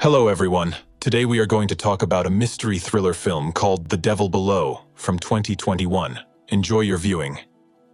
Hello everyone. Today we are going to talk about a mystery thriller film called The Devil Below from 2021. Enjoy your viewing.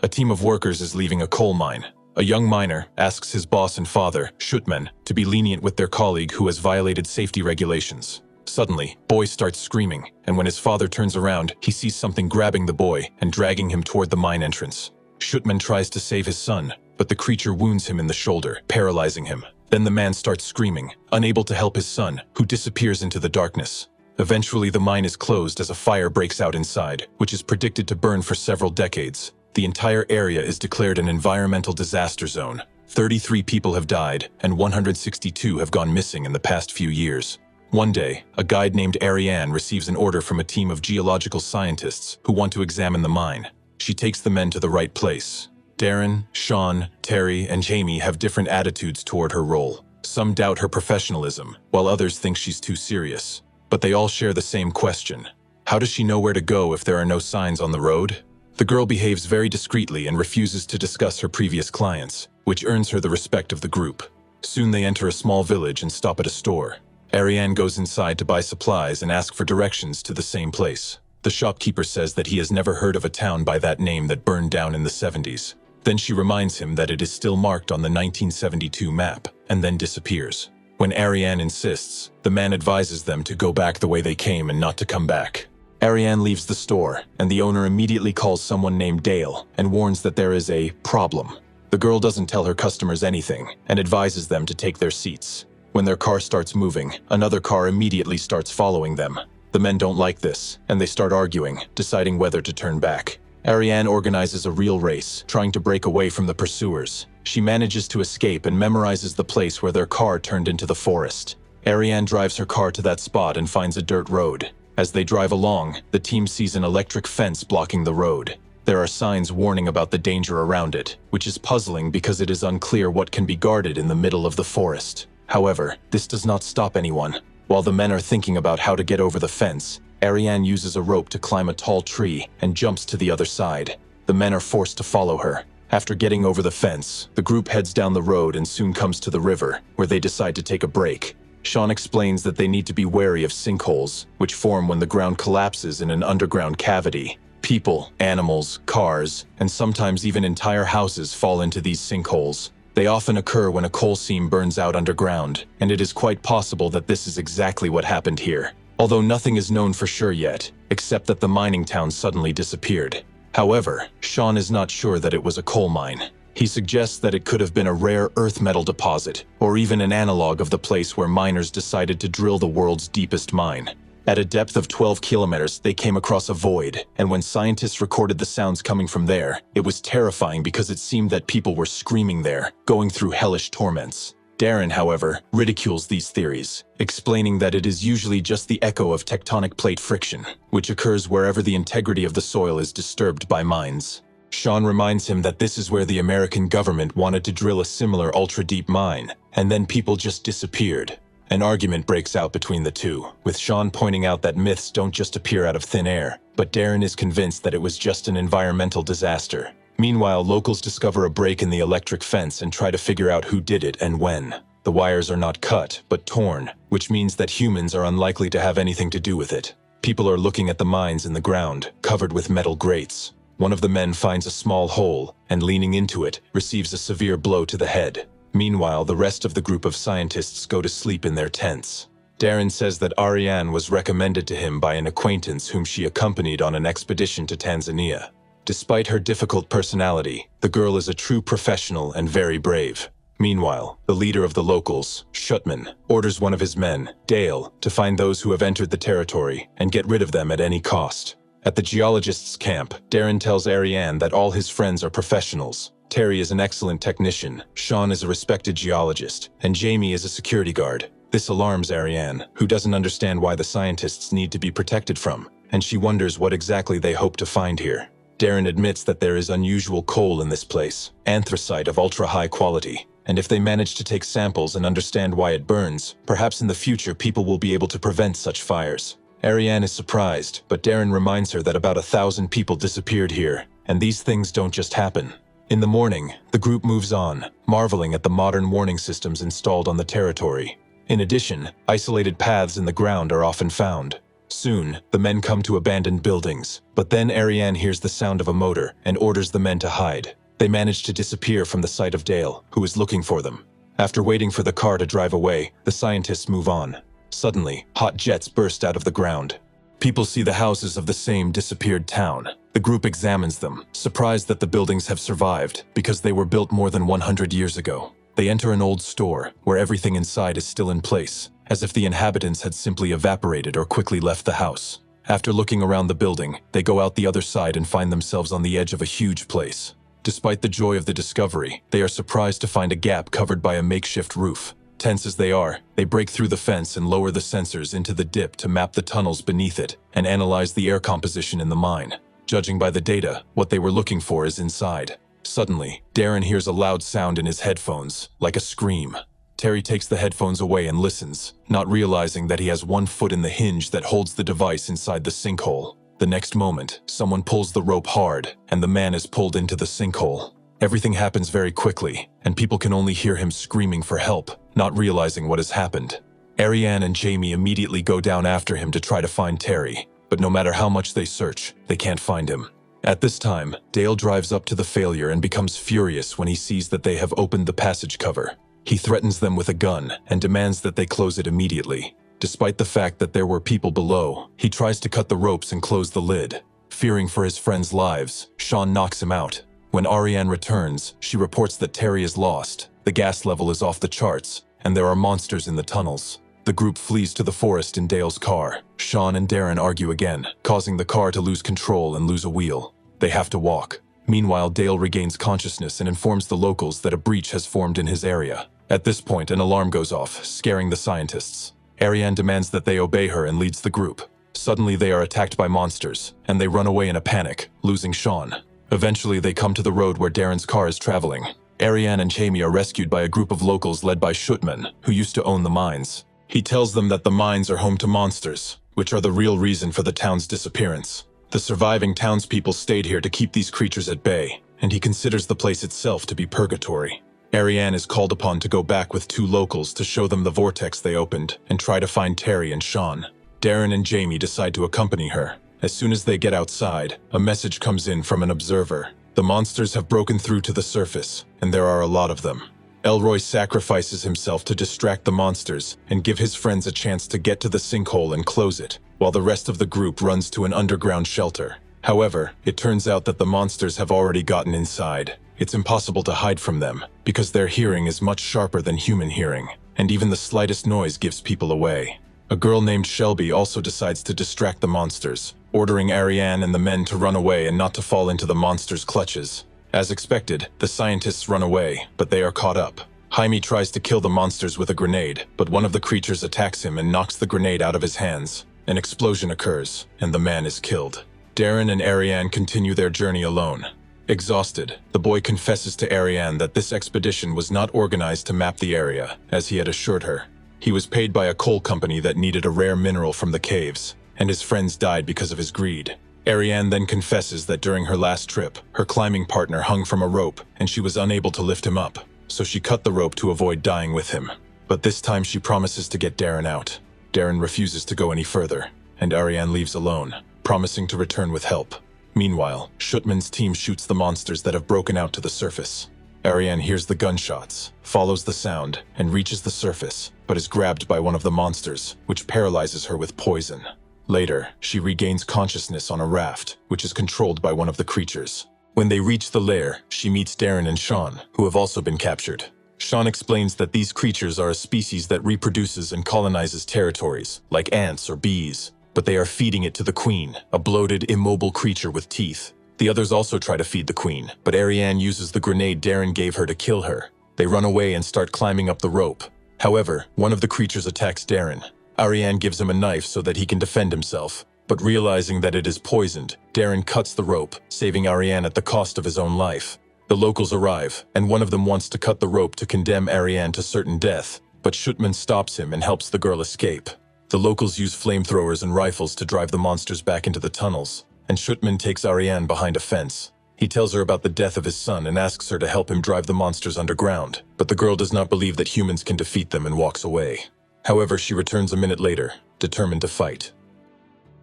A team of workers is leaving a coal mine. A young miner asks his boss and father, Shutman, to be lenient with their colleague who has violated safety regulations. Suddenly, boy starts screaming, and when his father turns around, he sees something grabbing the boy and dragging him toward the mine entrance. Shutman tries to save his son, but the creature wounds him in the shoulder, paralyzing him. Then the man starts screaming, unable to help his son, who disappears into the darkness. Eventually, the mine is closed as a fire breaks out inside, which is predicted to burn for several decades. The entire area is declared an environmental disaster zone. 33 people have died, and 162 have gone missing in the past few years. One day, a guide named Ariane receives an order from a team of geological scientists who want to examine the mine. She takes the men to the right place. Darren, Sean, Terry, and Jamie have different attitudes toward her role. Some doubt her professionalism, while others think she's too serious. But they all share the same question. How does she know where to go if there are no signs on the road? The girl behaves very discreetly and refuses to discuss her previous clients, which earns her the respect of the group. Soon they enter a small village and stop at a store. Ariane goes inside to buy supplies and ask for directions to the same place. The shopkeeper says that he has never heard of a town by that name that burned down in the 70s. Then she reminds him that it is still marked on the 1972 map, and then disappears. When Ariane insists, the man advises them to go back the way they came and not to come back. Ariane leaves the store, and the owner immediately calls someone named Dale and warns that there is a problem. The girl doesn't tell her customers anything and advises them to take their seats. When their car starts moving, another car immediately starts following them. The men don't like this, and they start arguing, deciding whether to turn back. Ariane organizes a real race, trying to break away from the pursuers. She manages to escape and memorizes the place where their car turned into the forest. Ariane drives her car to that spot and finds a dirt road. As they drive along, the team sees an electric fence blocking the road. There are signs warning about the danger around it, which is puzzling because it is unclear what can be guarded in the middle of the forest. However, this does not stop anyone. While the men are thinking about how to get over the fence, Ariane uses a rope to climb a tall tree and jumps to the other side. The men are forced to follow her. After getting over the fence, the group heads down the road and soon comes to the river, where they decide to take a break. Sean explains that they need to be wary of sinkholes, which form when the ground collapses in an underground cavity. People, animals, cars, and sometimes even entire houses fall into these sinkholes. They often occur when a coal seam burns out underground, and it is quite possible that this is exactly what happened here. Although nothing is known for sure yet, except that the mining town suddenly disappeared. However, Sean is not sure that it was a coal mine. He suggests that it could have been a rare earth metal deposit, or even an analog of the place where miners decided to drill the world's deepest mine. At a depth of 12 kilometers, they came across a void, and when scientists recorded the sounds coming from there, it was terrifying because it seemed that people were screaming there, going through hellish torments. Darren, however, ridicules these theories, explaining that it is usually just the echo of tectonic plate friction, which occurs wherever the integrity of the soil is disturbed by mines. Sean reminds him that this is where the American government wanted to drill a similar ultra-deep mine, and then people just disappeared. An argument breaks out between the two, with Sean pointing out that myths don't just appear out of thin air, but Darren is convinced that it was just an environmental disaster. Meanwhile, locals discover a break in the electric fence and try to figure out who did it and when. The wires are not cut, but torn, which means that humans are unlikely to have anything to do with it. People are looking at the mines in the ground, covered with metal grates. One of the men finds a small hole, and leaning into it, receives a severe blow to the head. Meanwhile, the rest of the group of scientists go to sleep in their tents. Darren says that Ariane was recommended to him by an acquaintance whom she accompanied on an expedition to Tanzania. Despite her difficult personality, the girl is a true professional and very brave. Meanwhile, the leader of the locals, Shutman, orders one of his men, Dale, to find those who have entered the territory and get rid of them at any cost. At the geologists' camp, Darren tells Ariane that all his friends are professionals. Terry is an excellent technician, Sean is a respected geologist, and Jamie is a security guard. This alarms Ariane, who doesn't understand why the scientists need to be protected from, and she wonders what exactly they hope to find here. Darren admits that there is unusual coal in this place, anthracite of ultra-high quality, and if they manage to take samples and understand why it burns, perhaps in the future people will be able to prevent such fires. Ariane is surprised, but Darren reminds her that about 1,000 people disappeared here, and these things don't just happen. In the morning, the group moves on, marveling at the modern warning systems installed on the territory. In addition, isolated paths in the ground are often found. Soon, the men come to abandoned buildings, but then Ariane hears the sound of a motor and orders the men to hide. They manage to disappear from the sight of Dale, who is looking for them. After waiting for the car to drive away, the scientists move on. Suddenly, hot jets burst out of the ground. People see the houses of the same disappeared town. The group examines them, surprised that the buildings have survived because they were built more than 100 years ago. They enter an old store where everything inside is still in place, as if the inhabitants had simply evaporated or quickly left the house. After looking around the building, they go out the other side and find themselves on the edge of a huge place. Despite the joy of the discovery, they are surprised to find a gap covered by a makeshift roof. Tense as they are, they break through the fence and lower the sensors into the dip to map the tunnels beneath it and analyze the air composition in the mine. Judging by the data, what they were looking for is inside. Suddenly, Darren hears a loud sound in his headphones, like a scream. Terry takes the headphones away and listens, not realizing that he has one foot in the hinge that holds the device inside the sinkhole. The next moment, someone pulls the rope hard, and the man is pulled into the sinkhole. Everything happens very quickly, and people can only hear him screaming for help, not realizing what has happened. Ariane and Jamie immediately go down after him to try to find Terry, but no matter how much they search, they can't find him. At this time, Dale drives up to the failure and becomes furious when he sees that they have opened the passage cover. He threatens them with a gun and demands that they close it immediately. Despite the fact that there were people below, he tries to cut the ropes and close the lid. Fearing for his friends' lives, Sean knocks him out. When Ariane returns, she reports that Terry is lost, the gas level is off the charts, and there are monsters in the tunnels. The group flees to the forest in Dale's car. Sean and Darren argue again, causing the car to lose control and lose a wheel. They have to walk. Meanwhile, Dale regains consciousness and informs the locals that a breach has formed in his area. At this point, an alarm goes off, scaring the scientists. Ariane demands that they obey her and leads the group. Suddenly, they are attacked by monsters, and they run away in a panic, losing Sean. Eventually, they come to the road where Darren's car is traveling. Ariane and Jamie are rescued by a group of locals led by Schuttman, who used to own the mines. He tells them that the mines are home to monsters, which are the real reason for the town's disappearance. The surviving townspeople stayed here to keep these creatures at bay, and he considers the place itself to be purgatory. Ariane is called upon to go back with two locals to show them the vortex they opened and try to find Terry and Sean. Darren and Jamie decide to accompany her. As soon as they get outside, a message comes in from an observer. The monsters have broken through to the surface, and there are a lot of them. Elroy sacrifices himself to distract the monsters and give his friends a chance to get to the sinkhole and close it, while the rest of the group runs to an underground shelter. However, it turns out that the monsters have already gotten inside. It's impossible to hide from them, because their hearing is much sharper than human hearing, and even the slightest noise gives people away. A girl named Shelby also decides to distract the monsters, ordering Ariane and the men to run away and not to fall into the monsters' clutches. As expected, the scientists run away, but they are caught up. Jaime tries to kill the monsters with a grenade, but one of the creatures attacks him and knocks the grenade out of his hands. An explosion occurs, and the man is killed. Darren and Ariane continue their journey alone. Exhausted, the boy confesses to Ariane that this expedition was not organized to map the area, as he had assured her. He was paid by a coal company that needed a rare mineral from the caves, and his friends died because of his greed. Ariane then confesses that during her last trip, her climbing partner hung from a rope, and she was unable to lift him up, so she cut the rope to avoid dying with him. But this time she promises to get Darren out. Darren refuses to go any further, and Ariane leaves alone, promising to return with help. Meanwhile, Schuttman's team shoots the monsters that have broken out to the surface. Ariane hears the gunshots, follows the sound, and reaches the surface, but is grabbed by one of the monsters, which paralyzes her with poison. Later, she regains consciousness on a raft, which is controlled by one of the creatures. When they reach the lair, she meets Darren and Sean, who have also been captured. Sean explains that these creatures are a species that reproduces and colonizes territories, like ants or bees, but they are feeding it to the queen, a bloated, immobile creature with teeth. The others also try to feed the queen, but Ariane uses the grenade Darren gave her to kill her. They run away and start climbing up the rope. However, one of the creatures attacks Darren. Ariane gives him a knife so that he can defend himself, but realizing that it is poisoned, Darren cuts the rope, saving Ariane at the cost of his own life. The locals arrive, and one of them wants to cut the rope to condemn Ariane to certain death, but Schuttman stops him and helps the girl escape. The locals use flamethrowers and rifles to drive the monsters back into the tunnels, and Schuttman takes Ariane behind a fence. He tells her about the death of his son and asks her to help him drive the monsters underground, but the girl does not believe that humans can defeat them and walks away. However, she returns a minute later, determined to fight.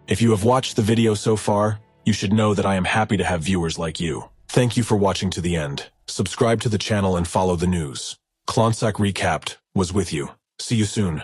If you have watched the video so far, you should know that I am happy to have viewers like you. Thank you for watching to the end. Subscribe to the channel and follow the news. Klonsak Recapped was with you. See you soon.